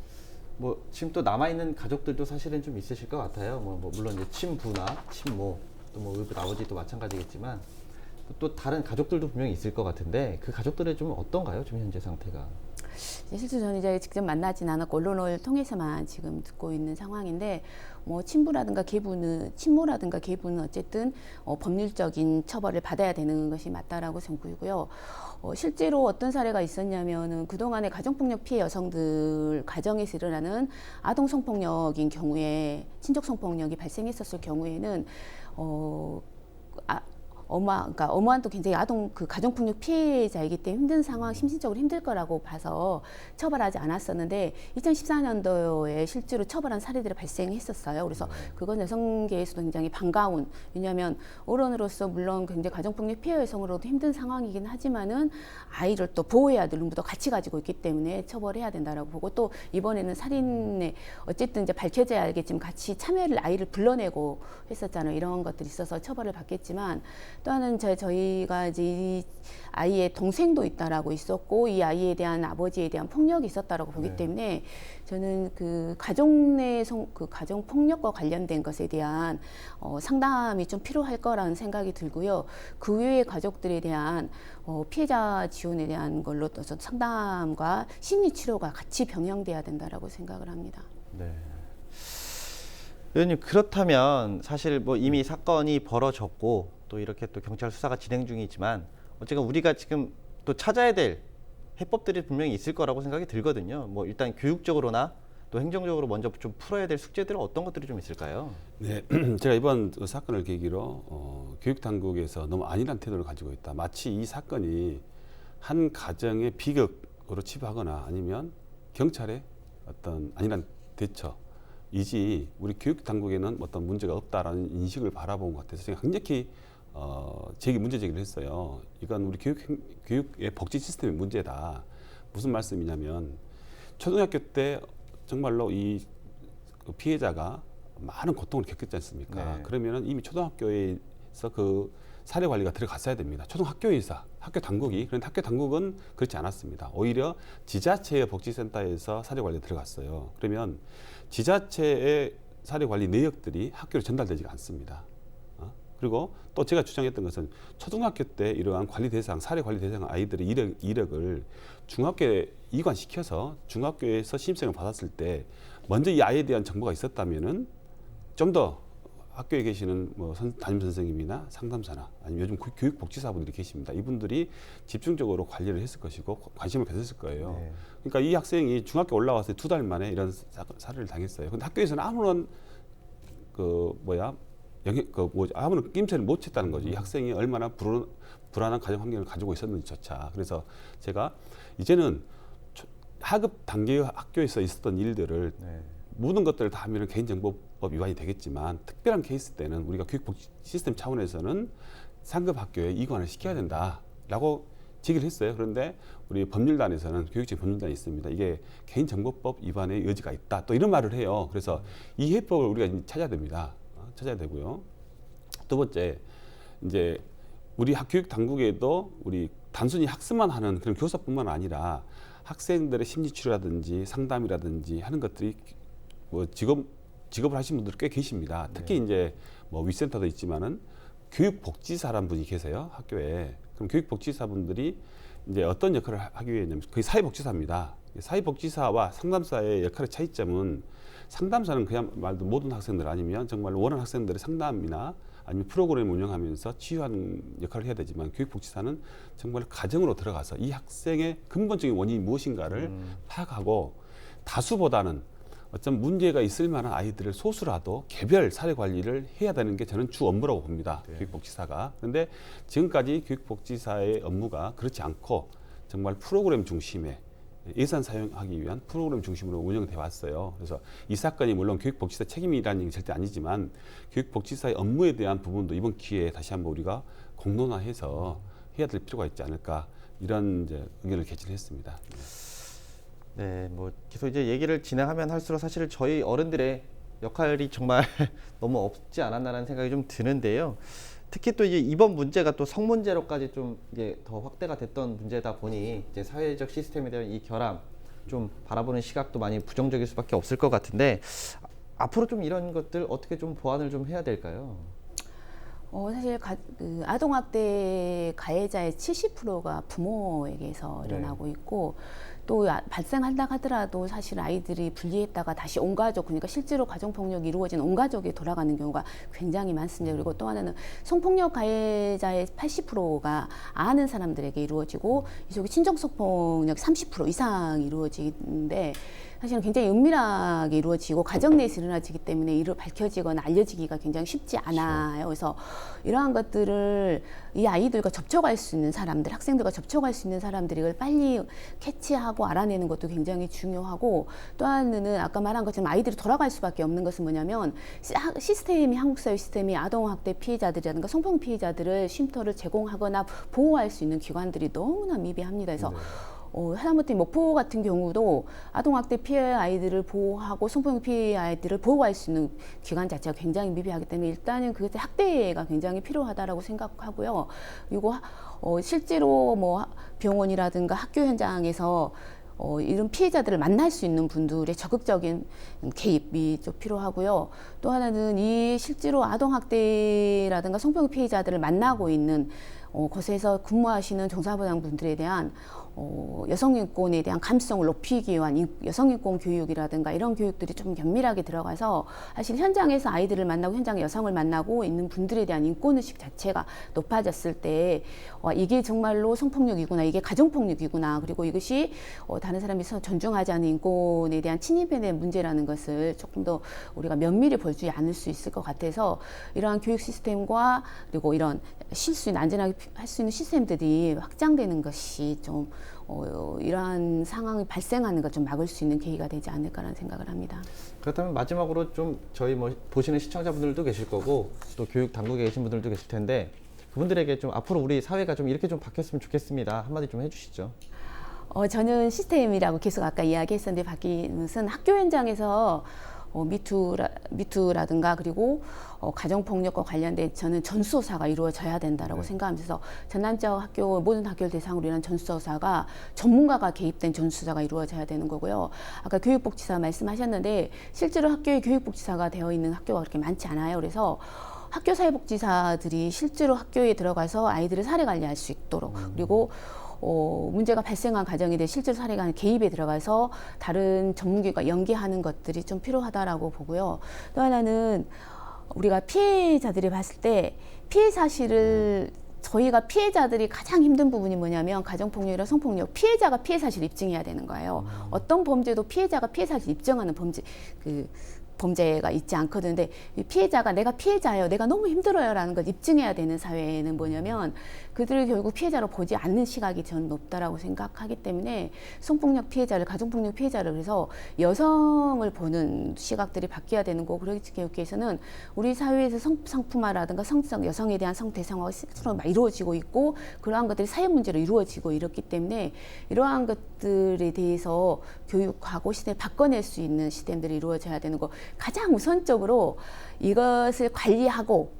뭐 지금 또 남아 있는 가족들도 사실은 좀 있으실 것 같아요. 뭐 물론 이제 친부나 친모, 또 뭐 의붓 아버지도 마찬가지겠지만 또 다른 가족들도 분명히 있을 것 같은데 그 가족들의 좀 어떤가요? 지금 현재 상태가? 실제로 저는 이제 직접 만나진 않았고 언론을 통해서만 지금 듣고 있는 상황인데, 뭐 친모라든가 계부는 어쨌든 법률적인 처벌을 받아야 되는 것이 맞다라고 생각이고요. 실제로 어떤 사례가 있었냐면은 그동안의 가정폭력 피해 여성들 가정에서 일어나는 아동 성폭력인 경우에, 친족 성폭력이 발생했었을 경우에는 그러니까 어머한도 굉장히 가정폭력 피해자이기 때문에 힘든 상황, 심신적으로 힘들 거라고 봐서 처벌하지 않았었는데 2014년도에 실제로 처벌한 사례들이 발생했었어요. 그래서 그건 여성계에서도 굉장히 반가운, 왜냐하면 어른으로서 물론 굉장히 가정폭력 피해 여성으로도 힘든 상황이긴 하지만은 아이를 또 보호해야 될 의무도 같이 가지고 있기 때문에 처벌해야 된다라고 보고, 또 이번에는 살인에 어쨌든 이제 밝혀져야 알겠지만 같이 참여를 아이를 불러내고 했었잖아요. 이런 것들이 있어서 처벌을 받겠지만, 또 하나는 저희가 이제 이 아이의 동생도 있다라고 있었고 이 아이에 대한 아버지에 대한 폭력이 있었다라고 보기 때문에 저는 그 가족 내 가정 폭력과 관련된 것에 대한 상담이 좀 필요할 거라는 생각이 들고요. 그 외의 가족들에 대한 피해자 지원에 대한 걸로 또 상담과 심리 치료가 같이 병행돼야 된다라고 생각을 합니다. 네. 의원님, 그렇다면 사실 뭐 이미 사건이 벌어졌고 또 이렇게 또 경찰 수사가 진행 중이지만 어쨌든 우리가 지금 또 찾아야 될 해법들이 분명히 있을 거라고 생각이 들거든요. 뭐 일단 교육적으로나 또 행정적으로 먼저 좀 풀어야 될 숙제들은 어떤 것들이 좀 있을까요? 네, 제가 이번 사건을 계기로 교육 당국에서 너무 안일한 태도를 가지고 있다. 마치 이 사건이 한 가정의 비극으로 치부하거나 아니면 경찰의 어떤 안일한 대처이지 우리 교육 당국에는 어떤 문제가 없다라는 인식을 바라본 것 같아서 제가 강력히 문제 제기를 했어요. 이건 우리 교육의 복지 시스템의 문제다. 무슨 말씀이냐면 초등학교 때 정말로 이 피해자가 많은 고통을 겪었지 않습니까? 네. 그러면은 이미 초등학교에서 그 사례 관리가 들어갔어야 됩니다. 초등학교에서 학교 당국이. 그런데 학교 당국은 그렇지 않았습니다. 오히려 지자체의 복지센터에서 사례 관리에 들어갔어요. 그러면 지자체의 사례 관리 내역들이 학교로 전달되지가 않습니다. 그리고 또 제가 주장했던 것은 초등학교 때 이러한 관리 대상, 사례 관리 대상 아이들의 이력을 중학교에 이관시켜서 중학교에서 신입생을 받았을 때 먼저 이 아이에 대한 정보가 있었다면은 좀 더 학교에 계시는 뭐 담임 선생님이나 상담사나 아니면 요즘 교육복지사분들이 계십니다. 이분들이 집중적으로 관리를 했을 것이고 관심을 가졌을 거예요. 네. 그러니까 이 학생이 중학교 올라와서 2달 만에 이런 사례를 당했어요. 근데 학교에서는 아무런 아무런 낌새를 못 챘다는 거죠. 이 학생이 얼마나 불안한 가정 환경을 가지고 있었는지조차. 그래서 제가 이제는 하급 단계의 학교에서 있었던 일들을 모든 것들을 다 하면 개인정보법 위반이 되겠지만 특별한 케이스 때는 우리가 교육복지 시스템 차원에서는 상급 학교에 이관을 시켜야 된다라고 제기를 했어요. 그런데 우리 법률단에서는 교육청 법률단이 있습니다. 이게 개인정보법 위반의 여지가 있다. 또 이런 말을 해요. 그래서 이 해법을 우리가 찾아야 됩니다. 찾아야 되고요. 두 번째, 이제 우리 교육 당국에도 우리 단순히 학습만 하는 그런 교사뿐만 아니라 학생들의 심리 치료라든지 상담이라든지 하는 것들이 뭐 직업을 하신 분들 꽤 계십니다. 특히 이제 뭐 위센터도 있지만은 교육복지사라는 분이 계세요, 학교에. 그럼 교육복지사분들이 이제 어떤 역할을 하기 위해냐면 거의 사회복지사입니다. 사회복지사와 상담사의 역할의 차이점은 상담사는 그야말로 모든 학생들 아니면 정말 원하는 학생들의 상담이나 아니면 프로그램을 운영하면서 치유하는 역할을 해야 되지만 교육복지사는 정말 가정으로 들어가서 이 학생의 근본적인 원인이 무엇인가를 파악하고 다수보다는 어떤 문제가 있을 만한 아이들을 소수라도 개별 사례 관리를 해야 되는 게 저는 주 업무라고 봅니다. 교육복지사가. 그런데 지금까지 교육복지사의 업무가 그렇지 않고 정말 프로그램 중심의 예산 사용하기 위한 프로그램 중심으로 운영돼 왔어요. 그래서 이 사건이 물론 교육복지사 책임이라는 얘기 절대 아니지만 교육복지사의 업무에 대한 부분도 이번 기회에 다시 한번 우리가 공론화해서 해야 될 필요가 있지 않을까 이런 이제 의견을 개진했습니다. 네, 뭐 계속 이제 얘기를 진행하면 할수록 사실 저희 어른들의 역할이 정말 너무 없지 않았나라는 생각이 좀 드는데요. 특히 또 이제 이번 문제가 또 성문제로까지 좀 이제 더 확대가 됐던 문제다 보니 이제 사회적 시스템에 대한 이 결함 좀 바라보는 시각도 많이 부정적일 수밖에 없을 것 같은데 앞으로 좀 이런 것들 어떻게 좀 보완을 좀 해야 될까요? 사실 아동학대 가해자의 70%가 부모에게서 일어나고 있고 또 발생한다 하더라도 사실 아이들이 분리했다가 다시 온 가족, 그러니까 실제로 가정폭력이 이루어진 온 가족이 돌아가는 경우가 굉장히 많습니다. 그리고 또 하나는 성폭력 가해자의 80%가 아는 사람들에게 이루어지고 이쪽에 친정성폭력 30% 이상 이루어지는데 사실은 굉장히 은밀하게 이루어지고 가정 내에서 일어나지기 때문에 밝혀지거나 알려지기가 굉장히 쉽지 않아요. 그래서 이러한 것들을 이 아이들과 접촉할 수 있는 사람들, 학생들과 접촉할 수 있는 사람들이 이걸 빨리 캐치하고 알아내는 것도 굉장히 중요하고 또 하나는 아까 말한 것처럼 아이들이 돌아갈 수밖에 없는 것은 뭐냐면 한국 사회 시스템이 아동학대 피해자들이라든가 성폭력 피해자들을 쉼터를 제공하거나 보호할 수 있는 기관들이 너무나 미비합니다. 그래서 하다못해 목포 같은 경우도 아동학대 피해 아이들을 보호하고 성폭력 피해 아이들을 보호할 수 있는 기관 자체가 굉장히 미비하기 때문에 일단은 그것의 학대가 굉장히 필요하다라고 생각하고요. 그리고 실제로 뭐 병원이라든가 학교 현장에서 이런 피해자들을 만날 수 있는 분들의 적극적인 개입이 좀 필요하고요. 또 하나는 이 실제로 아동학대라든가 성폭력 피해자들을 만나고 있는 곳에서 근무하시는 종사부장분들에 대한 여성인권에 대한 감수성을 높이기 위한 여성인권 교육이라든가 이런 교육들이 좀 면밀하게 들어가서 사실 현장에서 아이들을 만나고 현장에 여성을 만나고 있는 분들에 대한 인권의식 자체가 높아졌을 때 이게 정말로 성폭력이구나, 이게 가정폭력이구나, 그리고 이것이 다른 사람이 존중하지 않는 인권에 대한 침입에 대한 문제라는 것을 조금 더 우리가 면밀히 볼 줄 않을 수 있을 것 같아서 이러한 교육 시스템과 그리고 이런 실수나 안전하게 할 수 있는 시스템들이 확장되는 것이 좀 이러한 상황이 발생하는 걸 좀 막을 수 있는 계기가 되지 않을까라는 생각을 합니다. 그렇다면 마지막으로 좀 저희 뭐 보시는 시청자분들도 계실 거고 또 교육 당국에 계신 분들도 계실 텐데 그분들에게 좀 앞으로 우리 사회가 좀 이렇게 좀 바뀌었으면 좋겠습니다. 한마디 좀 해주시죠. 저는 시스템이라고 계속 아까 이야기했었는데 바뀌는 것은 학교 현장에서 미투라든가 그리고 가정폭력과 관련된 저는 전수조사가 이루어져야 된다라고 생각하면서 전남지역 학교 모든 학교를 대상으로 이런 전수조사가 전문가가 개입된 전수조사가 이루어져야 되는 거고요. 아까 교육복지사 말씀하셨는데 실제로 학교에 교육복지사가 되어 있는 학교가 그렇게 많지 않아요. 그래서 학교 사회복지사들이 실제로 학교에 들어가서 아이들을 사례 관리할 수 있도록 그리고 문제가 발생한 가정에 대해 실제로 사례가 개입에 들어가서 다른 전문기관과 연계하는 것들이 좀 필요하다라고 보고요. 또 하나는 우리가 피해자들이 봤을 때 피해 사실을 저희가 피해자들이 가장 힘든 부분이 뭐냐면 가정폭력이나 성폭력 피해자가 피해 사실을 입증해야 되는 거예요. 어떤 범죄도 피해자가 피해 사실을 입증하는 범죄가 있지 않거든요. 근데 피해자가 내가 피해자예요. 내가 너무 힘들어요. 라는 걸 입증해야 되는 사회는 뭐냐면 그들을 결국 피해자로 보지 않는 시각이 저는 높다라고 생각하기 때문에 성폭력 피해자를, 가정폭력 피해자를 그래서 여성을 보는 시각들이 바뀌어야 되는 거고 그렇기 위해서는 우리 사회에서 성상품화라든가 성적 여성에 대한 성대상화가 실제로 막 이루어지고 있고 그러한 것들이 사회 문제로 이루어지고 이렇기 때문에 이러한 것들에 대해서 교육하고 시대를 바꿔낼 수 있는 시스템들이 이루어져야 되는 거 가장 우선적으로 이것을 관리하고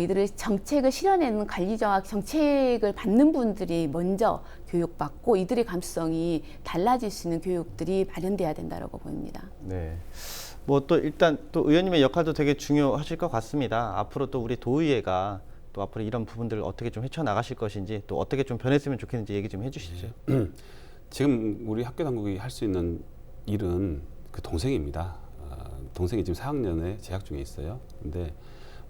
이들을 정책을 실현하는 관리자와 정책을 받는 분들이 먼저 교육받고 이들의 감수성이 달라질 수 있는 교육들이 마련돼야 된다고 보입니다. 네. 뭐 또 일단 또 의원님의 역할도 되게 중요하실 것 같습니다. 앞으로 또 우리 도의회가 또 앞으로 이런 부분들을 어떻게 좀 헤쳐나가실 것인지 또 어떻게 좀 변했으면 좋겠는지 얘기 좀 해주시죠. 지금 우리 학교 당국이 할 수 있는 일은 그 동생입니다. 동생이 지금 4학년에 재학 중에 있어요. 근데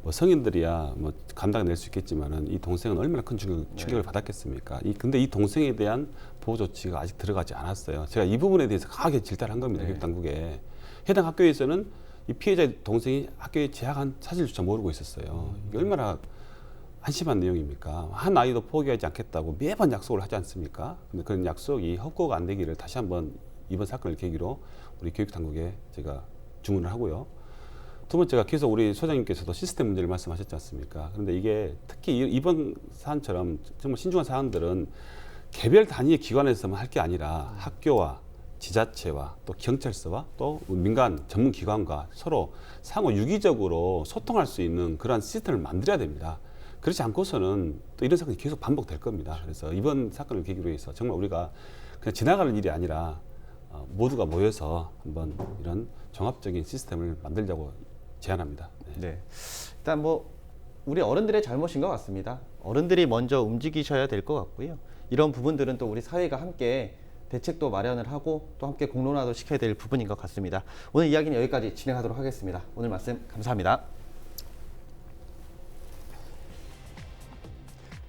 뭐 성인들이야 뭐 감당낼 수 있겠지만은 이 동생은 얼마나 큰 충격을 받았겠습니까? 근데 이 동생에 대한 보호 조치가 아직 들어가지 않았어요. 제가 이 부분에 대해서 강하게 질타를 한 겁니다. 교육 당국에. 해당 학교에서는 이 피해자의 동생이 학교에 재학한 사실조차 모르고 있었어요. 이게 얼마나 한심한 내용입니까? 한 아이도 포기하지 않겠다고 매번 약속을 하지 않습니까? 근데 그런 약속이 헛고가 안 되기를 다시 한번 이번 사건을 계기로 우리 교육 당국에 제가 주문을 하고요. 두 번째가 계속 우리 소장님께서도 시스템 문제를 말씀하셨지 않습니까? 그런데 이게 특히 이번 사안처럼 정말 신중한 사안들은 개별 단위의 기관에서만 할 게 아니라 학교와 지자체와 또 경찰서와 또 민간 전문기관과 서로 상호 유기적으로 소통할 수 있는 그러한 시스템을 만들어야 됩니다. 그렇지 않고서는 또 이런 사건이 계속 반복될 겁니다. 그래서 이번 사건을 계기로 해서 정말 우리가 그냥 지나가는 일이 아니라 모두가 모여서 한번 이런 종합적인 시스템을 만들자고 제안합니다. 네. 일단 뭐 우리 어른들의 잘못인 것 같습니다. 어른들이 먼저 움직이셔야 될 것 같고요. 이런 부분들은 또 우리 사회가 함께 대책도 마련을 하고 또 함께 공론화도 시켜야 될 부분인 것 같습니다. 오늘 이야기는 여기까지 진행하도록 하겠습니다. 오늘 말씀 감사합니다.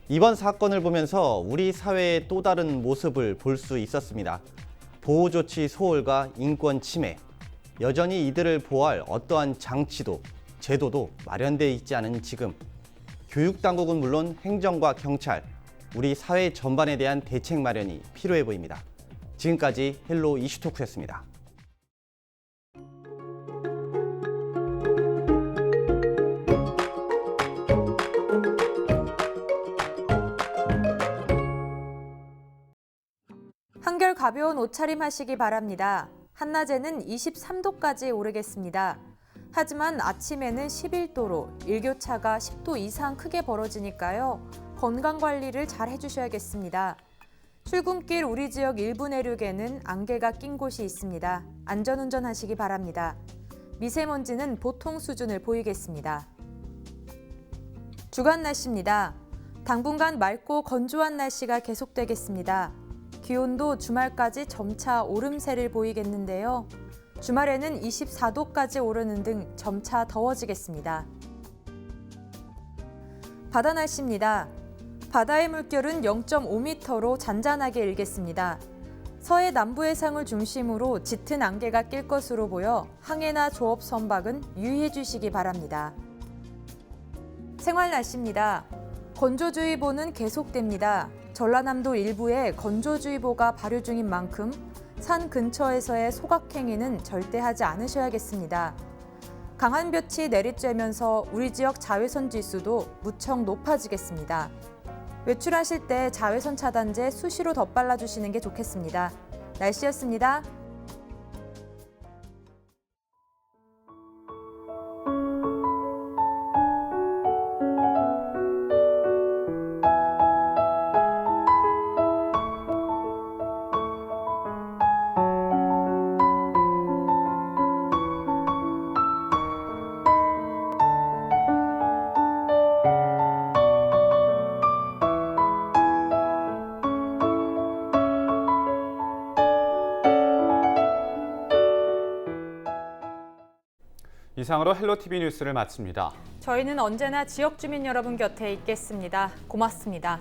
이번 사건을 보면서 우리 사회의 또 다른 모습을 볼 수 있었습니다. 보호조치 소홀과 인권 침해, 여전히 이들을 보호할 어떠한 장치도 제도도 마련되어 있지 않은 지금 교육당국은 물론 행정과 경찰, 우리 사회 전반에 대한 대책 마련이 필요해 보입니다. 지금까지 헬로 이슈토크였습니다. 한결 가벼운 옷차림 하시기 바랍니다. 한낮에는 23도까지 오르겠습니다. 하지만 아침에는 11도로 일교차가 10도 이상 크게 벌어지니까요. 건강관리를 잘 해주셔야겠습니다. 출근길 우리 지역 일부 내륙에는 안개가 낀 곳이 있습니다. 안전운전 하시기 바랍니다. 미세먼지는 보통 수준을 보이겠습니다. 주간 날씨입니다. 당분간 맑고 건조한 날씨가 계속되겠습니다. 기온도 주말까지 점차 오름세를 보이겠는데요. 주말에는 24도까지 오르는 등 점차 더워지겠습니다. 바다 날씨입니다. 바다의 물결은 0.5m로 잔잔하게 일겠습니다. 서해 남부 해상을 중심으로 짙은 안개가 낄 것으로 보여 항해나 조업 선박은 유의해 주시기 바랍니다. 생활 날씨입니다. 건조주의보는 계속됩니다. 전라남도 일부에 건조주의보가 발효 중인 만큼 산 근처에서의 소각행위는 절대 하지 않으셔야겠습니다. 강한 볕이 내리쬐면서 우리 지역 자외선 지수도 무척 높아지겠습니다. 외출하실 때 자외선 차단제 수시로 덧발라주시는 게 좋겠습니다. 날씨였습니다. 이상으로 헬로티비 뉴스를 마칩니다. 저희는 언제나 지역 주민 여러분 곁에 있겠습니다. 고맙습니다.